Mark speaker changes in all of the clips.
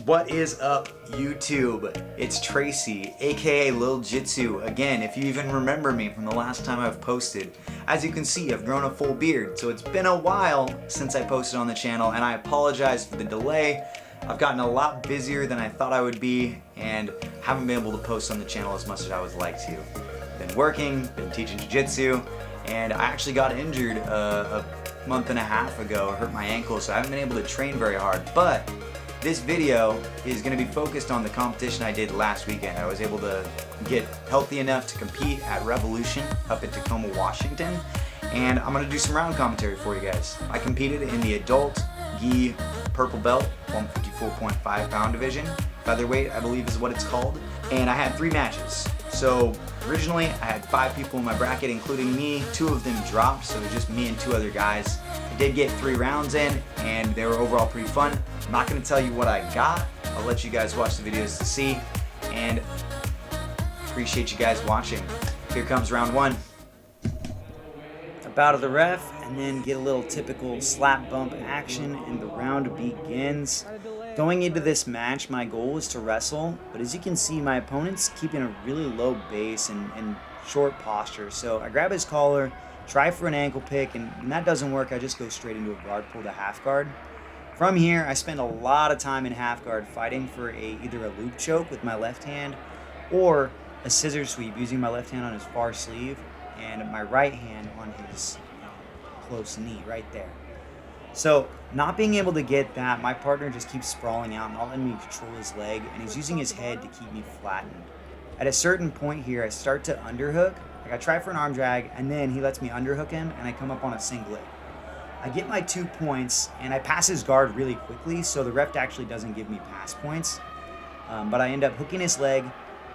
Speaker 1: What is up, YouTube? It's Tracy, aka Lil Jitsu. Again, if you even remember me from the last time I've posted. As you can see, I've grown a full beard, so it's been a while since I posted on the channel, and I apologize for the delay. I've gotten a lot busier than I thought I would be, and haven't been able to post on the channel as much as I would like to. Been working, been teaching Jiu Jitsu, and I actually got injured a month and a half ago. I hurt my ankle, so I haven't been able to train very hard, but this video is going to be focused on the competition I did last weekend. I was able to get healthy enough to compete at Revolution up in Tacoma, Washington, and I'm going to do some round commentary for you guys. I competed in the adult gi purple belt, 154.5 pound division, featherweight I believe is what it's called, and I had 3 matches. So originally I had 5 people in my bracket, including me. 2 of them dropped, so it was just me and 2 other guys. I did get 3 rounds in, and they were overall pretty fun. I'm not going to tell you what I got. I'll let you guys watch the videos to see, and appreciate you guys watching. Here comes round 1. A bout of the ref, and then get a little typical slap bump action, and the round begins. Going into this match, my goal was to wrestle, but as you can see, my opponent's keeping a really low base and short posture. So I grab his collar, try for an ankle pick, and when that doesn't work, I just go straight into a guard pull to half guard. From here, I spend a lot of time in half guard fighting for either a loop choke with my left hand or a scissor sweep using my left hand on his far sleeve and my right hand on his close knee right there. So not being able to get that, my partner just keeps sprawling out and not letting me control his leg, and he's using his head to keep me flattened. At a certain point here, I start to underhook. Like I try for an arm drag, and then he lets me underhook him, and I come up on a single leg. I get my 2 points, and I pass his guard really quickly, so the ref actually doesn't give me pass points. But I end up hooking his leg,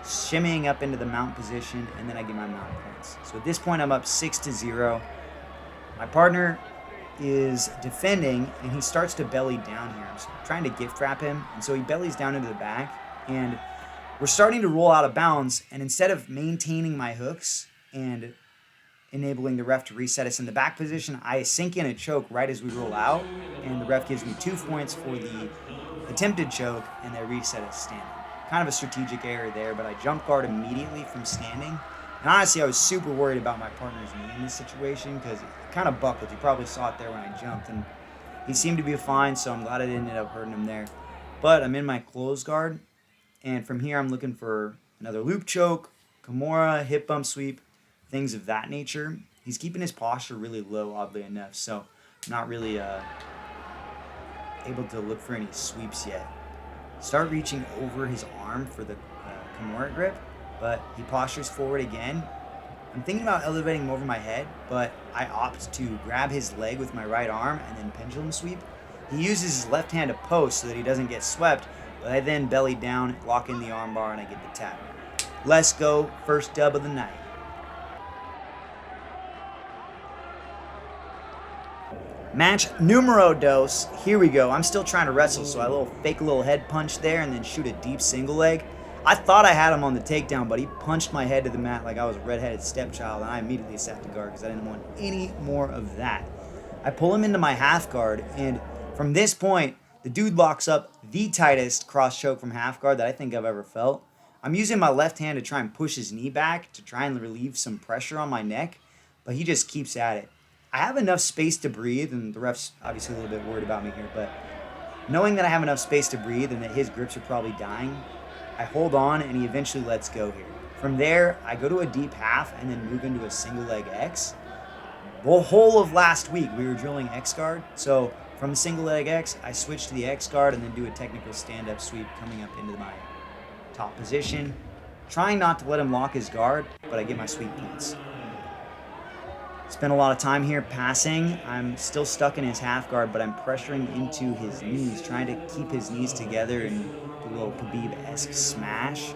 Speaker 1: shimmying up into the mount position, and then I get my mount points. So at this point, I'm up 6-0. My partner is defending, and he starts to belly down here. I'm trying to gift wrap him, and so he bellies down into the back, and we're starting to roll out of bounds, and instead of maintaining my hooks and enabling the ref to reset us in the back position, I sink in a choke right as we roll out, and the ref gives me 2 points for the attempted choke, and they reset us standing. Kind of a strategic error there, but I jump guard immediately from standing. And honestly, I was super worried about my partner's knee in this situation because it kind of buckled. You probably saw it there when I jumped, and he seemed to be fine, so I'm glad I didn't end up hurting him there. But I'm in my closed guard, and from here I'm looking for another loop choke, Kimura, hip bump sweep, things of that nature. He's keeping his posture really low, oddly enough, so I'm not really able to look for any sweeps yet. Start reaching over his arm for the Kimura grip, but he postures forward again. I'm thinking about elevating him over my head, but I opt to grab his leg with my right arm and then pendulum sweep. He uses his left hand to post so that he doesn't get swept, but I then belly down, lock in the arm bar, and I get the tap. Let's go, first dub of the night. Match numero dos. Here we go. I'm still trying to wrestle, so I fake a little head punch there and then shoot a deep single leg. I thought I had him on the takedown, but he punched my head to the mat like I was a redheaded stepchild, and I immediately sat to guard because I didn't want any more of that. I pull him into my half guard, and from this point, the dude locks up the tightest cross choke from half guard that I think I've ever felt. I'm using my left hand to try and push his knee back to try and relieve some pressure on my neck, but he just keeps at it. I have enough space to breathe, and the ref's obviously a little bit worried about me here, but knowing that I have enough space to breathe and that his grips are probably dying, I hold on, and he eventually lets go here. From there, I go to a deep half and then move into a single leg X. The whole of last week, we were drilling X guard, so from the single leg X, I switch to the X guard and then do a technical stand-up sweep coming up into my top position, trying not to let him lock his guard, but I get my sweep points. Spent a lot of time here passing. I'm still stuck in his half guard, but I'm pressuring into his knees, trying to keep his knees together and do a little Khabib-esque smash.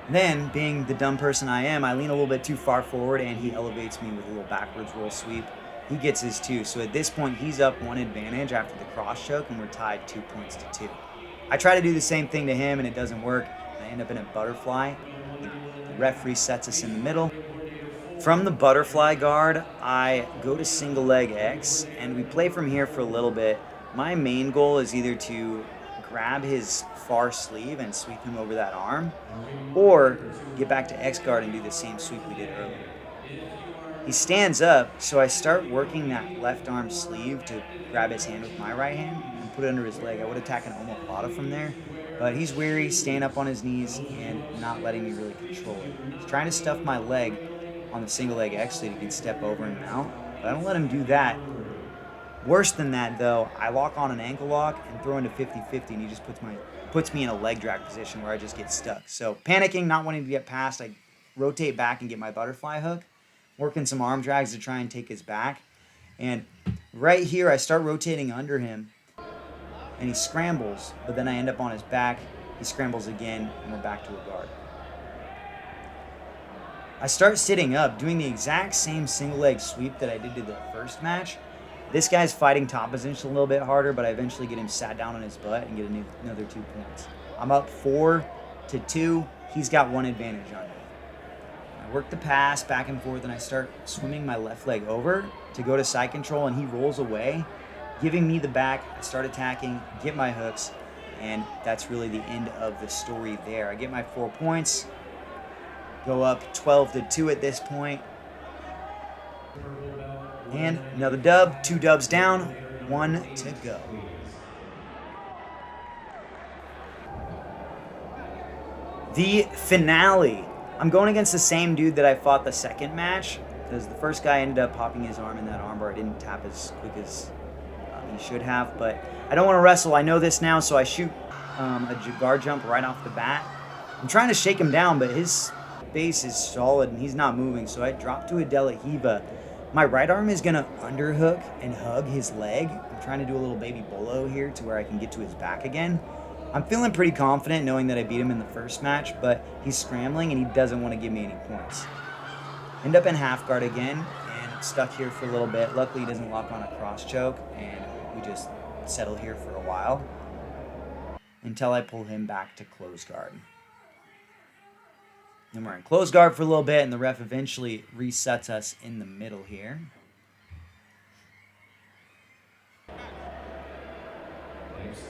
Speaker 1: Then, being the dumb person I am, I lean a little bit too far forward, and he elevates me with a little backwards roll sweep. He gets his 2, so at this point, he's up 1 advantage after the cross choke, and we're tied 2 points to 2. I try to do the same thing to him, and it doesn't work. I end up in a butterfly. The referee sets us in the middle. From the butterfly guard, I go to single leg X, and we play from here for a little bit. My main goal is either to grab his far sleeve and sweep him over that arm, or get back to X guard and do the same sweep we did earlier. He stands up, so I start working that left arm sleeve to grab his hand with my right hand and put it under his leg. I would attack an omoplata from there, but he's weary, staying up on his knees and not letting me really control it. He's trying to stuff my leg on the single leg X so that he can step over and mount, but I don't let him do that. Worse than that, though, I lock on an ankle lock and throw into 50-50, and he just puts me in a leg drag position where I just get stuck. So panicking, not wanting to get past, I rotate back and get my butterfly hook, working some arm drags to try and take his back. And right here, I start rotating under him, and he scrambles, but then I end up on his back. He scrambles again, and we're back to a guard. I start sitting up, doing the exact same single leg sweep that I did to the first match. This guy's fighting top position a little bit harder, but I eventually get him sat down on his butt and get another 2 points. I'm up 4-2. He's got 1 advantage on me. I work the pass back and forth, and I start swimming my left leg over to go to side control, and he rolls away, giving me the back. I start attacking, get my hooks, and that's really the end of the story there. I get my 4 points, go up 12-2 at this point. And another dub, 2 dubs down, 1 to go. The finale. I'm going against the same dude that I fought the second match, because the first guy ended up popping his arm in that armbar. I didn't tap as quick as he should have, but I don't want to wrestle. I know this now, so I shoot a guard jump right off the bat. I'm trying to shake him down, but his base is solid and he's not moving, so I drop to a De La Hiva. My right arm is going to underhook and hug his leg. I'm trying to do a little baby bolo here to where I can get to his back again. I'm feeling pretty confident knowing that I beat him in the first match, but he's scrambling and he doesn't want to give me any points. End up in half guard again and stuck here for a little bit. Luckily he doesn't lock on a cross choke and we just settle here for a while until I pull him back to close guard. Then we're in close guard for a little bit, and the ref eventually resets us in the middle here.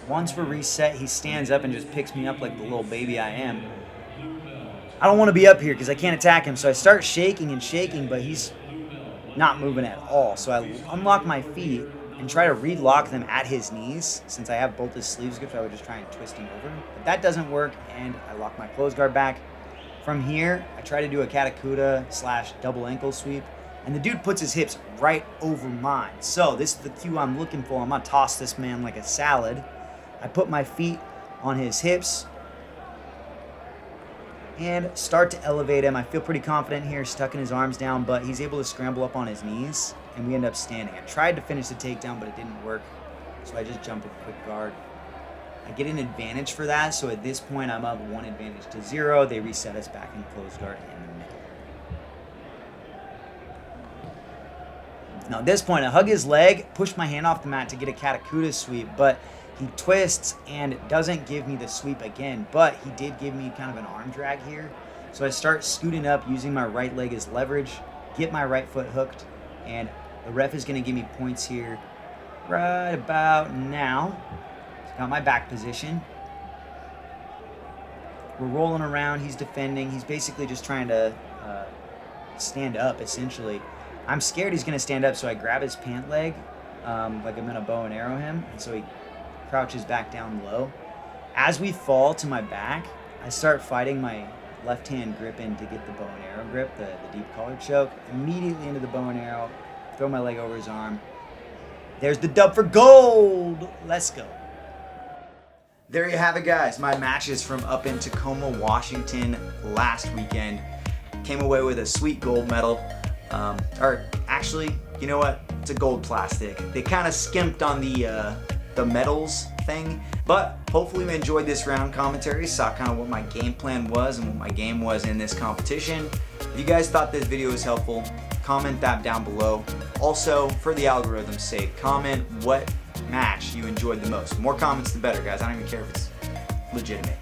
Speaker 1: Once we're reset, he stands up and just picks me up like the little baby I am. I don't want to be up here because I can't attack him, so I start shaking and shaking, but he's not moving at all. So I unlock my feet and try to relock them at his knees. Since I have both his sleeves gripped, I would just try and twist him over. But that doesn't work, and I lock my close guard back. From here, I try to do a katakuta / double ankle sweep, and the dude puts his hips right over mine. So this is the cue I'm looking for. I'm gonna toss this man like a salad. I put my feet on his hips and start to elevate him. I feel pretty confident here, stucking his arms down, but he's able to scramble up on his knees, and we end up standing. I tried to finish the takedown, but it didn't work, so I just jump a quick guard. I get an advantage for that, so at this point I'm up 1 advantage to 0. They reset us back in close guard in the middle. Now at this point, I hug his leg, push my hand off the mat to get a katakuta sweep, but he twists and doesn't give me the sweep again, but he did give me kind of an arm drag here. So I start scooting up using my right leg as leverage, get my right foot hooked, and the ref is going to give me points here right about now. Got my back position. We're rolling around. He's defending. He's basically just trying to stand up, essentially. I'm scared he's going to stand up, so I grab his pant leg like I'm going to bow and arrow him. And so he crouches back down low. As we fall to my back, I start fighting my left hand grip in to get the bow and arrow grip, the deep collar choke. Immediately into the bow and arrow. Throw my leg over his arm. There's the dub for gold. Let's go. There you have it, guys. My matches from up in Tacoma, Washington last weekend. Came away with a sweet gold medal. Or actually, you know what? It's a gold plastic. They kind of skimped on the medals thing, but hopefully you enjoyed this round commentary, saw kind of what my game plan was and what my game was in this competition. If you guys thought this video was helpful, comment that down below. Also, for the algorithm's sake, comment what match you enjoyed the most. More comments the better, guys. I don't even care if it's legitimate.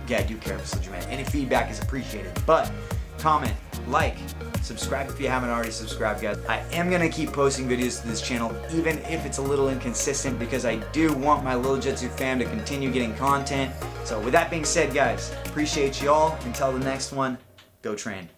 Speaker 1: Yeah, I do care if it's legitimate. Any feedback is appreciated, but comment, like, Subscribe if you haven't already subscribed, guys. I am gonna keep posting videos to this channel, even if it's a little inconsistent, because I do want my Lil Jitsu fam to continue getting content. So with that being said, guys, appreciate you all. Until the next one, go train.